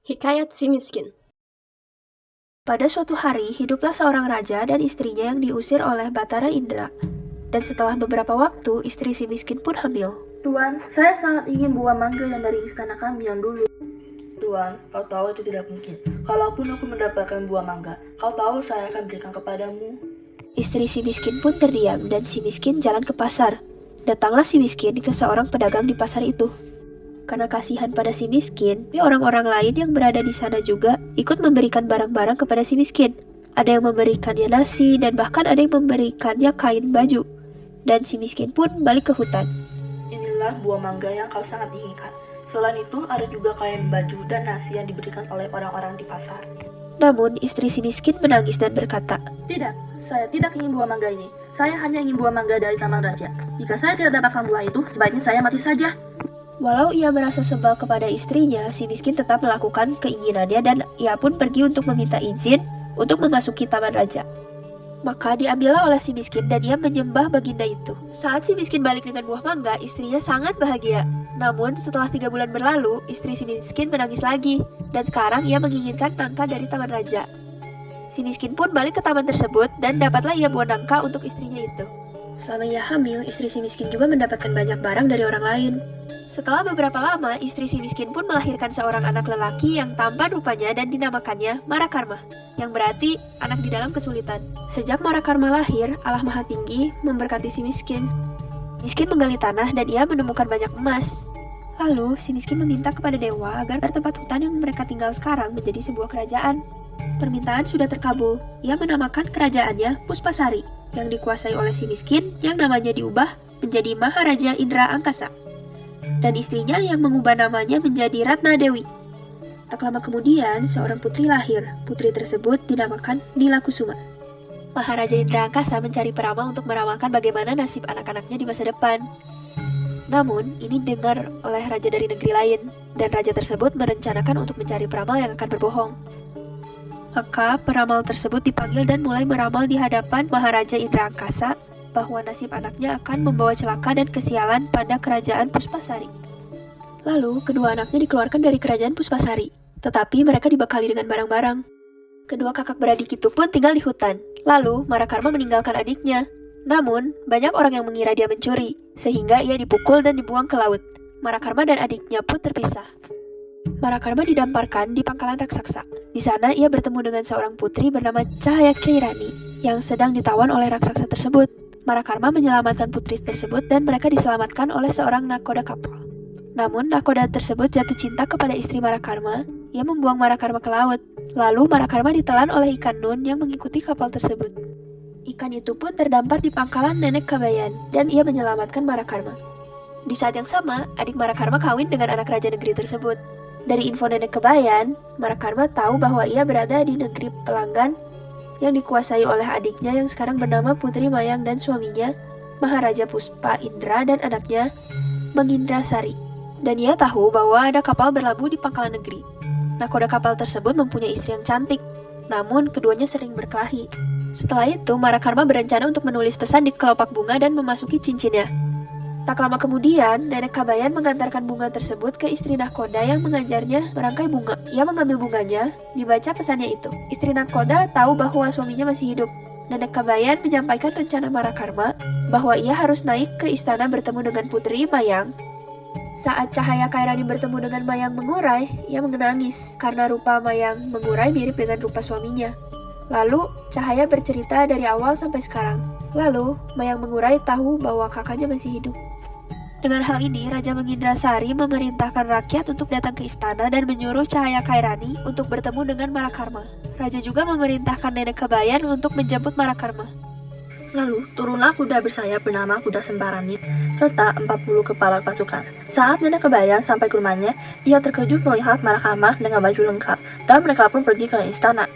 Hikayat si miskin. Pada suatu hari, hiduplah seorang raja dan istrinya yang diusir oleh Batara Indra. Dan setelah beberapa waktu, istri si miskin pun hamil. Tuan, saya sangat ingin buah mangga yang dari istana kami yang dulu. Tuan, kau tahu itu tidak mungkin. Kalaupun aku mendapatkan buah mangga, kau tahu saya akan berikan kepadamu. Istri si miskin pun terdiam dan si miskin jalan ke pasar. Datanglah si miskin ke seorang pedagang di pasar itu. Karena kasihan pada si miskin, orang-orang lain yang berada di sana juga ikut memberikan barang-barang kepada si miskin. Ada yang memberikannya nasi dan bahkan ada yang memberikannya kain baju. Dan si miskin pun balik ke hutan. Inilah buah mangga yang kau sangat inginkan. Selain itu, ada juga kain baju dan nasi yang diberikan oleh orang-orang di pasar. Namun, istri si miskin menangis dan berkata, Tidak, saya tidak ingin buah mangga ini. Saya hanya ingin buah mangga dari taman raja. Jika saya tidak dapatkan buah itu, sebaiknya saya mati saja. Walau ia merasa sebal kepada istrinya, si miskin tetap melakukan keinginannya dan ia pun pergi untuk meminta izin untuk memasuki taman raja. Maka diambillah oleh si miskin dan ia menyembah baginda itu. Saat si miskin balik dengan buah mangga, istrinya sangat bahagia. Namun setelah 3 bulan berlalu, istri si miskin menangis lagi. Dan sekarang ia menginginkan nangka dari taman raja. Si miskin pun balik ke taman tersebut dan dapatlah ia buah nangka untuk istrinya itu. Selama ia hamil, istri si miskin juga mendapatkan banyak barang dari orang lain. Setelah beberapa lama, istri si miskin pun melahirkan seorang anak lelaki yang tampan rupanya dan dinamakannya Marakarma, yang berarti anak di dalam kesulitan. Sejak Marakarma lahir, Allah Maha Tinggi memberkati si miskin. Miskin menggali tanah dan ia menemukan banyak emas. Lalu, si miskin meminta kepada dewa agar tempat hutan yang mereka tinggal sekarang menjadi sebuah kerajaan. Permintaan sudah terkabul. Ia menamakan kerajaannya Puspasari, yang dikuasai oleh si miskin yang namanya diubah menjadi Maharaja Indra Angkasa. Dan istrinya yang mengubah namanya menjadi Ratna Dewi. Tak lama kemudian, seorang putri lahir. Putri tersebut dinamakan Nila Kusuma. Maharaja Indra Angkasa mencari peramal untuk meramalkan bagaimana nasib anak-anaknya di masa depan. Namun, ini dengar oleh raja dari negeri lain, dan raja tersebut merencanakan untuk mencari peramal yang akan berbohong. Maka, peramal tersebut dipanggil dan mulai meramal di hadapan Maharaja Indra Angkasa bahwa nasib anaknya akan membawa celaka dan kesialan pada kerajaan Puspasari. Lalu, kedua anaknya dikeluarkan dari kerajaan Puspasari, tetapi mereka dibekali dengan barang-barang. Kedua kakak beradik itu pun tinggal di hutan. Lalu, Marakarma meninggalkan adiknya. Namun, banyak orang yang mengira dia mencuri, sehingga ia dipukul dan dibuang ke laut. Marakarma dan adiknya pun terpisah. Marakarma didamparkan di pangkalan raksasa. Di sana, ia bertemu dengan seorang putri bernama Cahaya Keirani yang sedang ditawan oleh raksasa tersebut. Marakarma menyelamatkan putri tersebut dan mereka diselamatkan oleh seorang nakoda kapal. Namun, nakoda tersebut jatuh cinta kepada istri Marakarma. Ia membuang Marakarma ke laut. Lalu, Marakarma ditelan oleh ikan nun yang mengikuti kapal tersebut. Ikan itu pun terdampar di pangkalan nenek Kabayan dan ia menyelamatkan Marakarma. Di saat yang sama, adik Marakarma kawin dengan anak raja negeri tersebut. Dari info nenek Kabayan, Marakarma tahu bahwa ia berada di negeri pelanggan yang dikuasai oleh adiknya yang sekarang bernama Putri Mayang dan suaminya, Maharaja Puspa Indra dan anaknya, Mangindrasari. Dan ia tahu bahwa ada kapal berlabuh di pangkalan negeri. Nakoda kapal tersebut mempunyai istri yang cantik, namun keduanya sering berkelahi. Setelah itu, Marakarma berencana untuk menulis pesan di kelopak bunga dan memasuki cincinnya. Tak lama kemudian, nenek Kabayan mengantarkan bunga tersebut ke istri nakoda yang mengajarnya merangkai bunga. Ia mengambil bunganya, dibaca pesannya itu. Istri nakoda tahu bahwa suaminya masih hidup. Nenek Kabayan menyampaikan rencana Marakarma bahwa ia harus naik ke istana bertemu dengan Putri Mayang. Saat Cahaya Kairani bertemu dengan Mayang Mengurai, ia menangis karena rupa Mayang Mengurai mirip dengan rupa suaminya. Lalu, Cahaya bercerita dari awal sampai sekarang. Lalu, Mayang Mengurai tahu bahwa kakaknya masih hidup. Dengan hal ini, Raja Mangindrasari memerintahkan rakyat untuk datang ke istana dan menyuruh Cahaya Kairani untuk bertemu dengan Marakarma. Raja juga memerintahkan nenek Kabayan untuk menjemput Marakarma. Lalu, turunlah kuda bersayap bernama kuda Sembaranit, serta 40 kepala pasukan. Saat nenek Kabayan sampai ke rumahnya, ia terkejut melihat Marakarma dengan baju lengkap, dan mereka pun pergi ke istana.